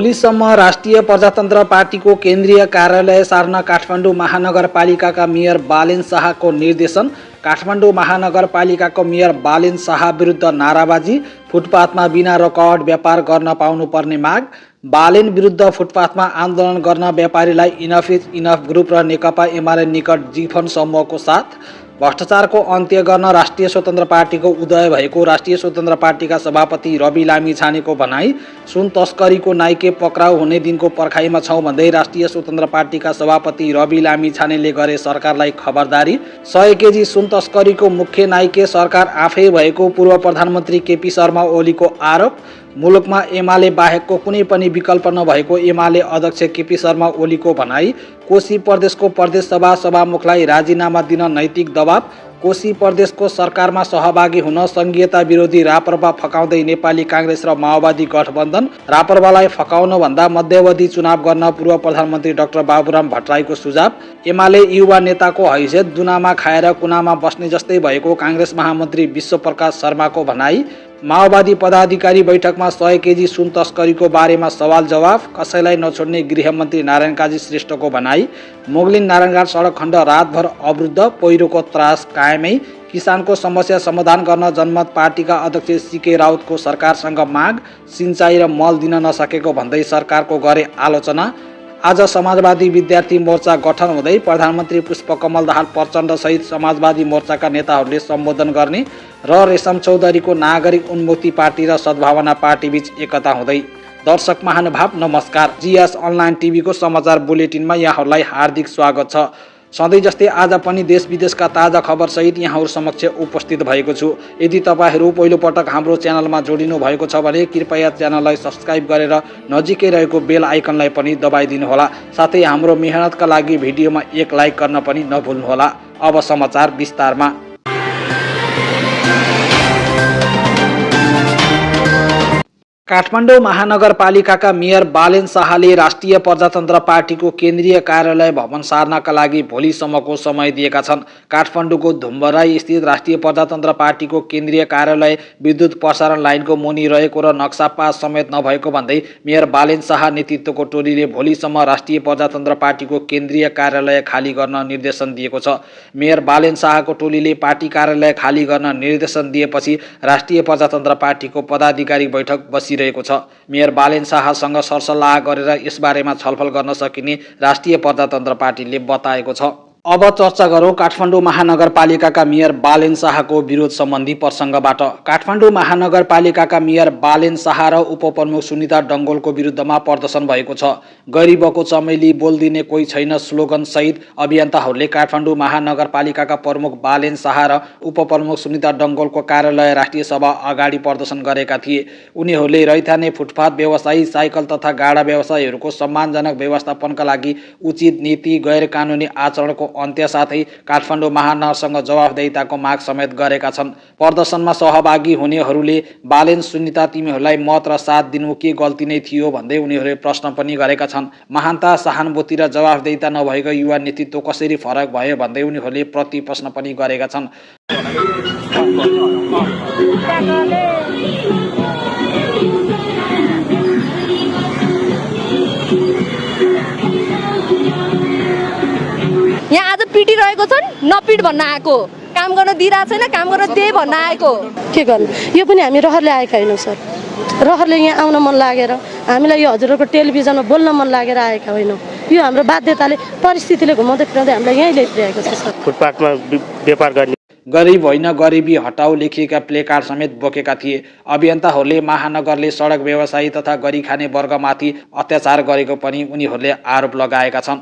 भोलिसम्म राष्ट्रिय प्रजातन्त्र पार्टीको केन्द्रीय कार्यालय सार्न काठमाडौँ महानगरपालिकाका मेयर बालेन शाहको निर्देशन। काठमाडौँ महानगरपालिकाको मेयर बालेन शाह विरुद्ध नाराबाजी। फुटपाथमा बिना रकवट व्यापार गर्न पाउनुपर्ने माग। बालेन विरुद्ध फुटपाथमा आन्दोलन गर्न व्यापारीलाई इनफ इज इनफ ग्रुप र नेकपा एमाले निकट जीवन समूहको साथ। भ्रष्टाचारको अन्त्य गर्न राष्ट्रिय स्वतन्त्र पार्टीको उदय भएको राष्ट्रिय स्वतन्त्र पार्टीका सभापति रवि लामिछानेको भनाई। सुन तस्करीको नाइके पक्राउ हुने दिनको पर्खाइमा छौँ भन्दै राष्ट्रिय स्वतन्त्र पार्टीका सभापति रवि लामिछानेले गरे सरकारलाई खबरदारी। 100 केजी सुन तस्करीको मुख्य नाइके सरकार आफै भएको पूर्व प्रधानमन्त्री केपी शर्मा ओलीको आरोप। मुलुकमा एमाले बाहेकको कुनै पनि विकल्प नभएको एमाले अध्यक्ष केपी शर्मा ओलीको भनाई। कोशी प्रदेशको प्रदेश सभा सभामुखलाई राजीनामा दिन नैतिक दबाव। कोशी प्रदेशको सरकारमा सहभागी हुन संघीयता विरोधी राप्रपा फकाउँदै नेपाली कांग्रेस र माओवादी गठबन्धन। राप्रपालाई फकाउनुभन्दा मध्यावधि चुनाव गर्न पूर्व प्रधानमन्त्री डाक्टर बाबुराम भट्टराईको सुझाव। एमाले युवा नेताको हैसियत दुनामा खाएर कुनामा बस्ने जस्तै भएको कांग्रेस महामन्त्री विश्वप्रकाश शर्माको भनाई। माओवादी पदाधिकारी बैठकमा 100 केजी सुन तस्करीको बारेमा सवाल जवाफ। कसैलाई नछोड्ने गृहमन्त्री नारायण काजी श्रेष्ठको भनाई। मोगलिन नारायणघाट सडक खण्ड रातभर अवरुद्ध, पहिरोको त्रास कायमै। किसानको समस्या समाधान गर्न जनमत पार्टीका अध्यक्ष सीके राउतको सरकारसँग माग। सिंचाई र मल दिन नसकेको भन्दै सरकारको गरे आलोचना। आज समाजवादी विद्यार्थी मोर्चा गठन हुँदै प्रधानमन्त्री पुष्पकमल दाहाल प्रचण्ड सहित समाजवादी मोर्चाका नेताहरूले सम्बोधन गर्ने र रेशम चौधरीको नागरिक उन्मुक्ति पार्टी र सद्भावना पार्टी बीच एकता हुँदै। दर्शक महानुभाव नमस्कार। जीएस अनलाइन टिभीको समाचार बुलेटिनमा यहाँहरूलाई हार्दिक स्वागत छ। सधैँ जस्तै आज पनि देश विदेशका ताजा खबर सहित यहाँहरू समक्ष उपस्थित भएको छु। यदि तपाईहरू पहिलोपटक हाम्रो च्यानलमा जोडिनु भएको छ भने कृपया च्यानललाई सब्स्क्राइब गरेर नजिकै रहेको बेल आइकनलाई पनि दबाइदिनुहोला। साथै हाम्रो मेहनतका लागि भिडियोमा एक लाइक गर्न पनि नभुल्नुहोला। अब समाचार विस्तारमा। काठमाडौँ महानगरपालिकाका मेयर बालेन शाहले राष्ट्रिय प्रजातन्त्र पार्टीको केन्द्रीय कार्यालय भवन सार्नका लागि भोलिसम्मको समय दिएका छन्। काठमाडौँको धुम्बराई स्थित राष्ट्रिय प्रजातन्त्र पार्टीको केन्द्रीय कार्यालय विद्युत प्रसारण लाइनको मुनि रहेको र नक्सा पास समेत नभएको भन्दै मेयर बालेन शाह नेतृत्वको टोलीले भोलिसम्म राष्ट्रिय प्रजातन्त्र पार्टीको केन्द्रीय कार्यालय खाली गर्न निर्देशन दिएको छ। मेयर बालेन शाहको टोलीले पार्टी कार्यालय खाली गर्न निर्देशन दिएपछि राष्ट्रिय प्रजातन्त्र पार्टीको पदाधिकारी बैठक बसिरहेको छ। मेयर बालेन शाहसँग सरसल्लाह गरेर यसबारेमा छलफल गर्न सकिने राष्ट्रिय प्रजातन्त्र पार्टीले बताएको छ। अब चर्चा गरौँ काठमाडौँ महानगरपालिकाका मेयर बालेन शाहको विरोध सम्बन्धी प्रसङ्गबाट। काठमाडौँ महानगरपालिकाका मेयर बालेन शाह र उपप्रमुख सुनिता डङ्गोलको विरुद्धमा प्रदर्शन भएको छ। गरिबको चमेली बोल्दिने कोही छैन स्लोगन सहित अभियन्ताहरूले काठमाडौँ महानगरपालिकाका प्रमुख बालेन शाह र उपप्रमुख सुनिता डङ्गोलको कार्यालय राष्ट्रिय सभा अगाडि प्रदर्शन गरेका थिए। उनीहरूले रैथाने फुटपाथ व्यवसायी, साइकल तथा गाडा व्यवसायीहरूको सम्मानजनक व्यवस्थापनका लागि उचित नीति, गैर कानुनी आचरणको अन्त्य साथै काठमाडौँ महानगरसँग जवाफदेहिताको माग समेत गरेका छन्। प्रदर्शनमा सहभागी हुनेहरूले बालेन सुनिता तिमीहरूलाई मत र साथ दिनु के गल्ती नै थियो भन्दै उनीहरूले प्रश्न पनि गरेका छन्। महानता, सहानुभूति र जवाफदेहिता नभएको युवा नेतृत्व कसरी फरक भयो भन्दै उनीहरूले प्रति प्रश्न पनि गरेका छन्। यहाँ आज पिटिरहेको छन्, नपिट भन्न आएको, काम गर्न दिइरहेको छैन, काम गर्न दे भन्न आएको। के गर्नु, यो पनि हामी रहरले आएका होइनौँ सर। रहरले यहाँ आउन मन लागेर, हामीलाई यो हजुरहरूको टेलिभिजनमा बोल्न मन लागेर आएका होइनौँ। यो हाम्रो बाध्यताले, परिस्थितिले घुमाउँदै फिराउँदै हामीलाई यहीँ ल्याइरहेको छ सर। फुटपाथमा व्यापार गर्ने गरिब होइन गरिबी हटाऊ लेखिएका प्लेकार्ड समेत बोकेका थिए। अभियन्ताहरूले महानगरले सडक व्यवसायी तथा गरी खाने वर्गमाथि अत्याचार गरेको पनि उनीहरूले आरोप लगाएका छन्।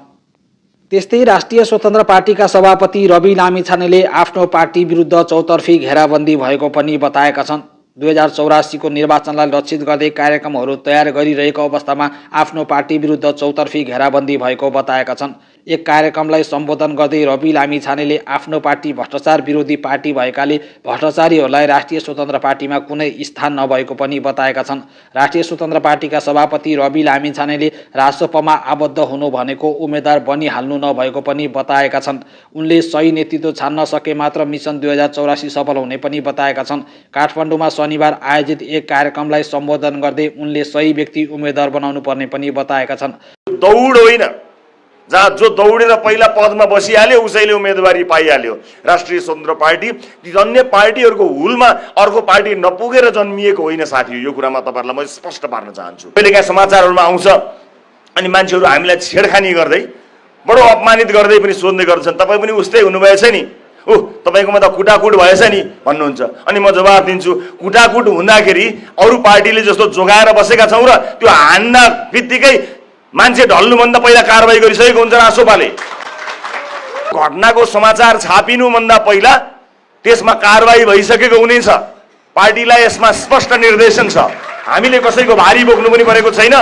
त्यस्तै राष्ट्रिय स्वतन्त्र पार्टीका सभापति रवि लामिछानेले आफ्नो पार्टी विरुद्ध चौतर्फी घेराबन्दी भएको पनि बताएका छन्। 2084 को निर्वाचनलाई लक्षित गर्दै कार्यक्रमहरू तयार गरिरहेको अवस्थामा आफ्नो पार्टी विरुद्ध चौतर्फी घेराबन्दी भएको बताएका छन्। एक कार्यक्रमलाई सम्बोधन गर्दै रवि लामिछानेले आफ्नो पार्टी भ्रष्टाचार विरोधी पार्टी भएकाले भ्रष्टाचारीहरूलाई राष्ट्रिय स्वतन्त्र पार्टीमा कुनै स्थान नभएको पनि बताएका छन्। राष्ट्रिय स्वतन्त्र पार्टीका सभापति रवि लामिछानेले राजसभामा आबद्ध हुनु भनेको उम्मेद्वार बनिहाल्नु नभएको पनि बताएका छन्। उनले सही नेतृत्व छान्न सके मात्र मिसन 2084 सफल हुने पनि बताएका छन्। काठमाडौँमा शनिबार आयोजित एक कार्यक्रमलाई सम्बोधन गर्दै उनले सही व्यक्ति उम्मेद्वार बनाउनु पर्ने पनि बताएका छन्। दौड होइन, जहाँ जो दौडेर पहिला पदमा बसिहाल्यो उसैले उम्मेदवारी पाइहाल्यो। राष्ट्रिय स्वतन्त्र पार्टी अन्य पार्टीहरूको हुलमा अर्को पार्टी नपुगेर जन्मिएको होइन साथी। यो कुरामा तपाईँहरूलाई म स्पष्ट पार्न चाहन्छु। कहिलेकाहीँ समाचारहरूमा आउँछ अनि मान्छेहरू हामीलाई छेडखानी गर्दै बडो अपमानित गर्दै पनि सोध्ने गर्छन्, तपाईँ पनि उस्तै हुनुभएछ नि, तपाईँकोमा त कुटाकुट भएछ नि भन्नुहुन्छ। अनि म जवाफ दिन्छु, कुटाकुट हुँदाखेरि अरू पार्टीले जस्तो जोगाएर बसेका छौँ र त्यो हान्न बित्तिकै मान्छे ढल्नुभन्दा पहिला कारवाही गरिसकेको हुन्छ रासोपाले। घटनाको समाचार छापिनुभन्दा पहिला त्यसमा कारवाही भइसकेको हुनेछ। पार्टीलाई यसमा स्पष्ट निर्देशन छ। हामीले कसैको भारी बोक्नु पनि परेको छैन,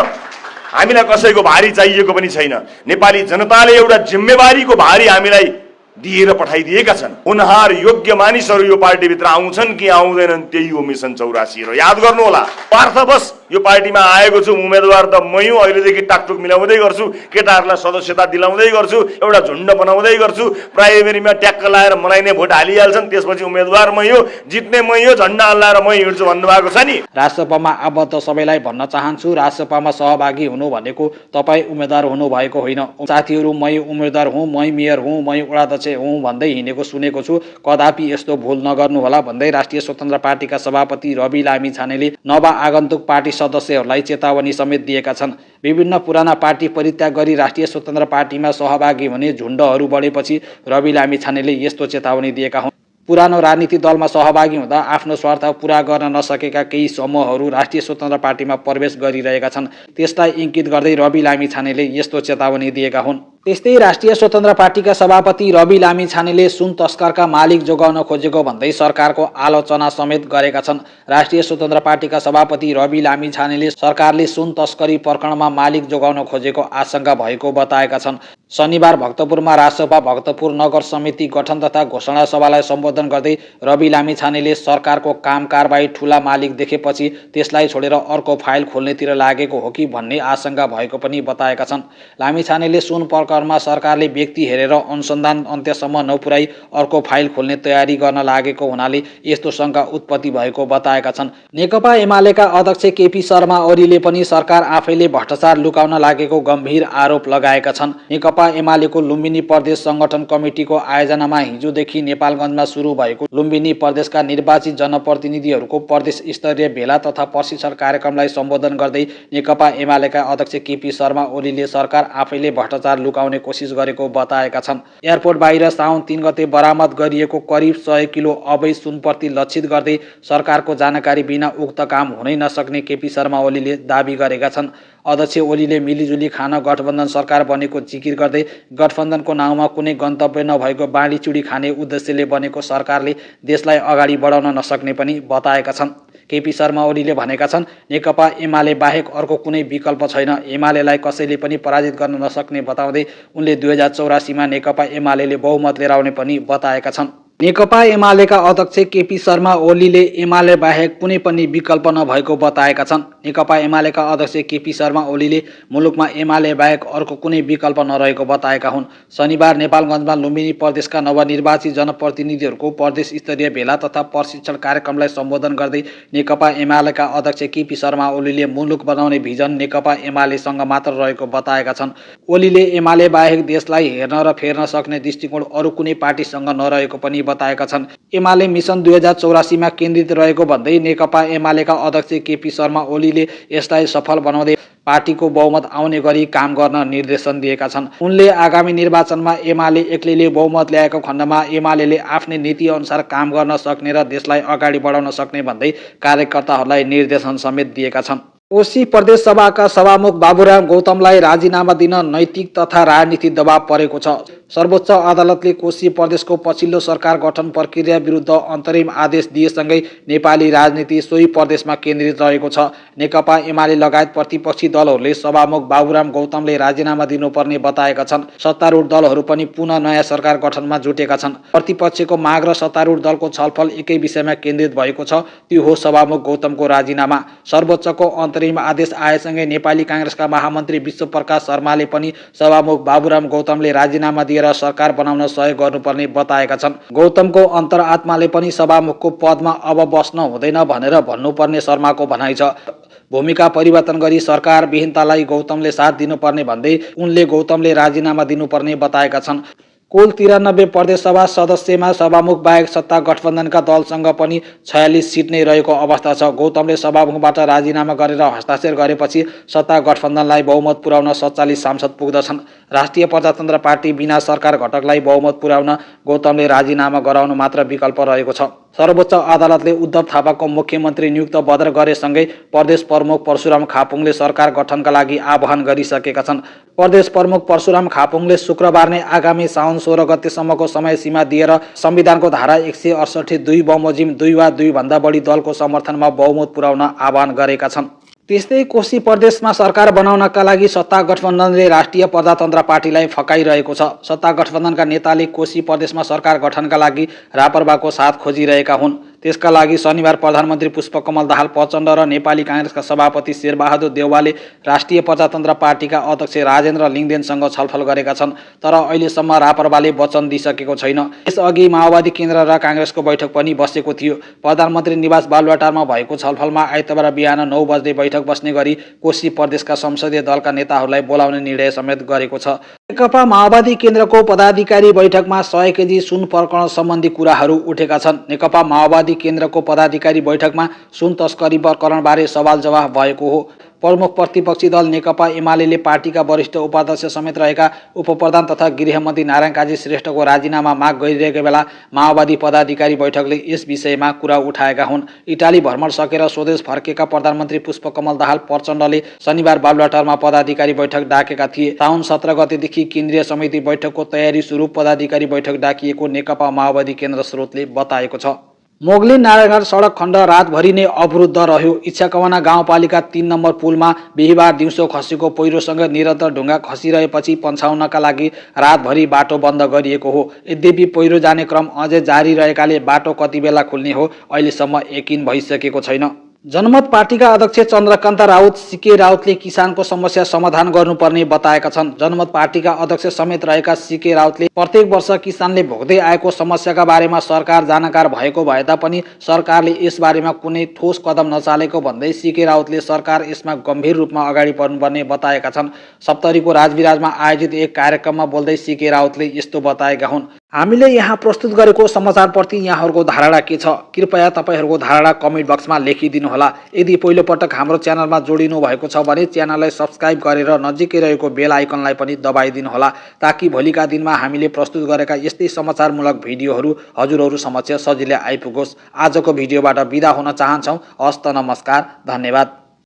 हामीलाई कसैको भारी चाहिएको पनि छैन। नेपाली जनताले एउटा जिम्मेवारीको भारी हामीलाई दिएर पठाइदिएका छन्। उनीहरू योग्य मानिसहरू यो पार्टीभित्र आउँछन् कि आउँदैनन् त्यही हो मिसन 84 र याद गर्नु होला। स्वार्थवश यो पार्टीमा आएको छु, उम्मेदवार त मै हुँ। अहिलेदेखि टाकटुक मिलाउँदै गर्छु, केटाहरूलाई सदस्यता दिलाउँदै गर्छु, एउटा झुन्ड बनाउँदै गर्छु। प्राइमेरीमा ट्याक्क लाएर मलाई नै भोट हालिहाल्छन्, त्यसपछि उम्मेदवार मै हो, जित्ने मै हो, झन्डा हल्लाएर मै हिँड्छु भन्नुभएको छ नि। राजसभामा आबद्ध सबैलाई भन्न चाहन्छु, राजसभामा सहभागी हुनु भनेको तपाईँ उम्मेदवार हुनु भएको होइन। साथीहरू मै उम्मेदवार हुँ, मै मेयर हुँ, मै वडाध्यक्ष हुँ भन्दै हिँडेको सुनेको छु। कदापि यस्तो भुल नगर्नुहोला भन्दै राष्ट्रिय स्वतन्त्र पार्टीका सभापति रवि लामिछानेले नवआगन्तुक पार्टी सदस्यहरूलाई चेतावनी समेत दिएका छन्। विभिन्न पुराना पार्टी परित्याग गरी राष्ट्रिय स्वतन्त्र पार्टीमा सहभागी हुने झुन्डहरू बढेपछि रवि लामिछानेले यस्तो चेतावनी दिएका हुन्। पुरानो राजनीति दलमा सहभागी हुँदा आफ्नो स्वार्थ पूरा गर्न नसकेका केही समूहहरू राष्ट्रिय स्वतन्त्र पार्टीमा प्रवेश गरिरहेका छन्। त्यसलाई इङ्गित गर्दै रवि लामिछानेले यस्तो चेतावनी दिएका हुन्। त्यस्तै राष्ट्रिय स्वतन्त्र पार्टीका सभापति रवि लामिछानेले सुन तस्करका मालिक जोगाउन खोजेको भन्दै सरकारको आलोचना समेत गरेका छन्। राष्ट्रिय स्वतन्त्र पार्टीका सभापति रवि लामिछानेले सरकारले सुन तस्करी प्रकरणमा मालिक जोगाउन खोजेको आशंका भएको बताएका छन्। शनिबार भक्तपुरमा राजसभा भक्तपुर नगर समिति गठन तथा घोषणा सभालाई सम्बोधन गर्दै रवि लामिछानेले सरकारको काम कारबाही ठूला मालिक देखेपछि त्यसलाई छोडेर अर्को फाइल खोल्नेतिर लागेको हो कि भन्ने आशंका भएको पनि बताएका छन्। लामिछानेले सुन प्रकरणमा सरकारले व्यक्ति हेरेर अनुसन्धान अन्त्यसम्म नपुर्याई अर्को फाइल खोल्ने तयारी गर्न लागेको हुनाले यस्तो शङ्का उत्पत्ति भएको बताएका छन्। नेकपा एमालेका अध्यक्ष केपी शर्मा ओलीले पनि सरकार आफैले भ्रष्टाचार लुकाउन लागेको गम्भीर आरोप लगाएका छन्। नेकपा एमालेको लुम्बिनी प्रदेश संगठन कमिटीको आयोजनामा हिजोदेखि नेपालगञ्जमा सुरु भएको लुम्बिनी प्रदेशका निर्वाचित जनप्रतिनिधिहरूको प्रदेश स्तरीय भेला तथा प्रशिक्षण कार्यक्रमलाई सम्बोधन गर्दै नेकपा एमालेका अध्यक्ष केपी शर्मा ओलीले सरकार आफैले भ्रष्टाचार लुकाउने कोसिस गरेको बताएका छन्। एयरपोर्ट बाहिर साउन 3 गते बरामद गरिएको करिब 100 किलो अवैध सुनप्रति लक्षित गर्दै सरकारको जानकारी बिना उक्त काम हुनै नसक्ने केपी शर्मा ओलीले दाबी गरेका छन्। अध्यक्ष ओलीले मिलिजुली खान गठबन्धन सरकार बनेको जिकिर गर्दै गठबन्धनको नाउँमा कुनै गन्तव्य नभएको बाँडीचुडी खाने उद्देश्यले बनेको सरकारले देशलाई अगाडि बढाउन नसक्ने पनि बताएका छन्। केपी शर्मा ओलीले भनेका छन्, नेकपा एमाले बाहेक अर्को कुनै विकल्प छैन। एमालेलाई कसैले पनि पराजित गर्न नसक्ने बताउँदै उनले 2084 मा नेकपा एमालेले बहुमत लिएर आउने पनि बताएका छन्। नेकपा एमालेका अध्यक्ष केपी शर्मा ओलीले एमाले बाहेक कुनै पनि विकल्प नभएको बताएका छन्। नेकपा एमालेका अध्यक्ष केपी शर्मा ओलीले मुलुकमा एमाले बाहेक अर्को कुनै विकल्प नरहेको बताएका हुन्। शनिबार नेपालगञ्जमा लुम्बिनी प्रदेशका नवनिर्वाचित जनप्रतिनिधिहरूको प्रदेश स्तरीय भेला तथा प्रशिक्षण कार्यक्रमलाई सम्बोधन गर्दै नेकपा एमालेका अध्यक्ष केपी शर्मा ओलीले मुलुक बनाउने भिजन नेकपा एमालेसँग मात्र रहेको बताएका छन्। ओलीले एमाले बाहेक देशलाई हेर्न र फेर्न सक्ने दृष्टिकोण अरू कुनै पार्टीसँग नरहेको पनि बताएका छन्। एमाले मिसन 2084 मा केन्द्रित रहेको भन्दै नेकपा एमालेका अध्यक्ष केपी शर्मा ओलीले यसलाई सफल बनाउँदै पार्टीको बहुमत आउने गरी काम गर्न निर्देशन दिएका छन्। उनले आगामी निर्वाचनमा एमाले एक्लैले बहुमत ल्याएको खण्डमा एमालेले आफ्नै नीति अनुसार काम गर्न सक्ने र देशलाई अगाडि बढाउन सक्ने भन्दै कार्यकर्ताहरूलाई निर्देशन समेत दिएका छन्। कोशी प्रदेश सभाका सभामुख बाबुराम गौतमलाई राजीनामा दिन नैतिक तथा राजनीतिक दबाव परेको छ। सर्वोच्च अदालतले कोशी प्रदेशको पछिल्लो सरकार गठन प्रक्रिया विरुद्ध अन्तरिम आदेश दिएसँगै नेपाली राजनीति सोही प्रदेशमा केन्द्रित रहेको छ। नेकपा एमाले लगायत प्रतिपक्षी दलहरूले सभामुख बाबुराम गौतमले राजीनामा दिनुपर्ने बताएका छन्। सत्तारूढ दलहरू पनि पुनः नयाँ सरकार गठनमा जुटेका छन्। प्रतिपक्षको माग र सत्तारूढ दलको छलफल एकै विषयमा केन्द्रित भएको छ, त्यो हो सभामुख गौतमको राजीनामा। सर्वोच्चको अन्तरिम आदेश आएसँगै नेपाली कांग्रेसका महामन्त्री विश्वप्रकाश शर्माले पनि सभामुख बाबुराम गौतमले राजीनामा दिएर सरकार बनाउन सहयोग गर्नुपर्ने बताएका छन्। गौतमको अन्तरआत्माले पनि सभामुखको पदमा अब बस्न हुँदैन भनेर भन्नुपर्ने शर्माको भनाइ छ। भूमिका परिवर्तन गरी सरकार विहीनतालाई गौतमले साथ दिनुपर्ने भन्दै उनले गौतमले राजीनामा दिनुपर्ने बताएका छन्। कुल 93 प्रदेश सभा सदस्यमा सभामुख बाहेक सत्ता गठबन्धनका दलसँग पनि 46 सिट नै रहेको अवस्था छ। गौतमले सभामुखबाट राजीनामा गरेर हस्ताक्षर गरेपछि सत्ता गठबन्धनलाई बहुमत पुर्याउन 47 सांसद पुग्दछन्। राष्ट्रिय प्रजातन्त्र पार्टी बिना सरकार घटकलाई बहुमत पुर्याउन गौतमले राजीनामा गराउनु मात्र विकल्प रहेको छ। सर्वोच्च अदालतले उद्धव थापाको मुख्यमन्त्री नियुक्त बदर गरेसँगै प्रदेश प्रमुख परशुराम खापुङले सरकार गठनका लागि आह्वान गरिसकेका छन्। प्रदेश प्रमुख परशुराम खापुङले शुक्रबार नै आगामी साउन 16 गतेसम्मको समय सीमा दिएर संविधानको धारा 168(2) बमोजिम 2 वा 2 भन्दा बढी दलको समर्थनमा बहुमत पुर्याउन आह्वान गरेका छन्। त्यस्तै कोशी प्रदेशमा सरकार बनाउनका लागि सत्ता गठबन्धनले राष्ट्रिय प्रजातन्त्र पार्टीलाई फकाइरहेको छ। सत्ता गठबन्धनका नेताले कोशी प्रदेशमा सरकार गठनका लागि रापरबाको साथ खोजिरहेका हुन्। त्यसका लागि शनिबार प्रधानमन्त्री पुष्पकमल दाहाल प्रचण्ड र नेपाली कांग्रेसका सभापति शेरबहादुर देउवाले राष्ट्रिय प्रजातन्त्र पार्टीका अध्यक्ष राजेन्द्र लिङदेनसँग छलफल गरेका छन्। तर अहिलेसम्म रापरबाले वचन दिइसकेको छैन। यसअघि माओवादी केन्द्र र कांग्रेसको बैठक पनि बसेको थियो। प्रधानमन्त्री निवास बालुवाटारमा भएको छलफलमा आइतबार बिहान 9 बजे बैठक बस्ने गरी कोशी प्रदेशका संसदीय दलका नेताहरूलाई बोलाउने निर्णय समेत गरेको छ। नेकपा माओवादी केन्द्रको पदाधिकारी बैठकमा 100 केजी सुन प्रकरण सम्बन्धी कुराहरू उठेका छन्। नेकपा माओवादी केन्द्रको पदाधिकारी बैठकमा सुन तस्करी प्रकरणबारे सवाल जवाफ भएको हो। प्रमुख प्रतिपक्षी दल नेकपा एमाले पार्टीका वरिष्ठ उपाध्यक्ष समेत रहेका उपप्रधान तथा गृहमन्त्री नारायण काजी श्रेष्ठको राजीनामा माग गरिरहेका बेला माओवादी पदाधिकारी बैठकले यस विषयमा कुरा उठाएका हुन्। इटाली भ्रमण सकेर स्वदेश फर्केका प्रधानमन्त्री पुष्पकमल दाहाल प्रचण्डले शनिबार बालुवाटारमा पदाधिकारी बैठक डाकेका थिए। साउन 17 गतेदेखि केन्द्रीय समिति बैठकको तयारी स्वरूप पदाधिकारी बैठक डाकिएको नेकपा माओवादी केन्द्र स्रोतले बताएको छ। मोगलिन नारायणघाट सडक खण्ड रातभरि नै अवरुद्ध रह्यो। इच्छाकमाना गाउँपालिका 3 नम्बर पुलमा बिहिबार दिउँसो खसेको पहिरोसँग निरन्तर ढुङ्गा खसिरहेपछि पन्छाउनका लागि रातभरि बाटो बन्द गरिएको हो। यद्यपि पहिरो जाने क्रम अझै जारी रहेकाले बाटो कति बेला खुल्ने हो अहिलेसम्म यकिन भइसकेको छैन। जनमत पार्टीका अध्यक्ष चन्द्रकान्त राउत सीके राउतले किसानको समस्या समाधान गर्नुपर्ने बताएका छन्। जनमत पार्टीका अध्यक्ष समेत रहेका सीके राउतले प्रत्येक वर्ष किसानले भोग्दै आएको समस्याका बारेमा सरकार जानकार भएको भए तापनि सरकारले यसबारेमा कुनै ठोस कदम नचालेको भन्दै सीके राउतले सरकार यसमा गम्भीर रूपमा अगाडि बढ्नुपर्ने बताएका छन्। सप्तरीको राजविराजमा आयोजित एक कार्यक्रममा बोल्दै सीके राउतले यस्तो बताएका हुन्। हामीले यहाँ प्रस्तुत गरेको समाचारप्रति यहाँहरूको धारणा के छ? कृपया तपाईहरूको धारणा कमेन्ट बक्समा लेखिदिनुहोला। यदि पहिलोपटक हाम्रो च्यानलमा जोडिनु भएको छ भने च्यानललाई सब्स्क्राइब गरेर नजिकै रहेको बेल आइकनलाई पनि दबाइदिनुहोला, ताकि भोलिका दिनमा हामीले प्रस्तुत गरेका यस्तै समाचारमूलक भिडियोहरू हजुरहरू समक्ष सजिलै आइपुगोस्। आजको भिडियोबाट बिदा हुन चाहन्छौँ। हस्त नमस्कार, धन्यवाद।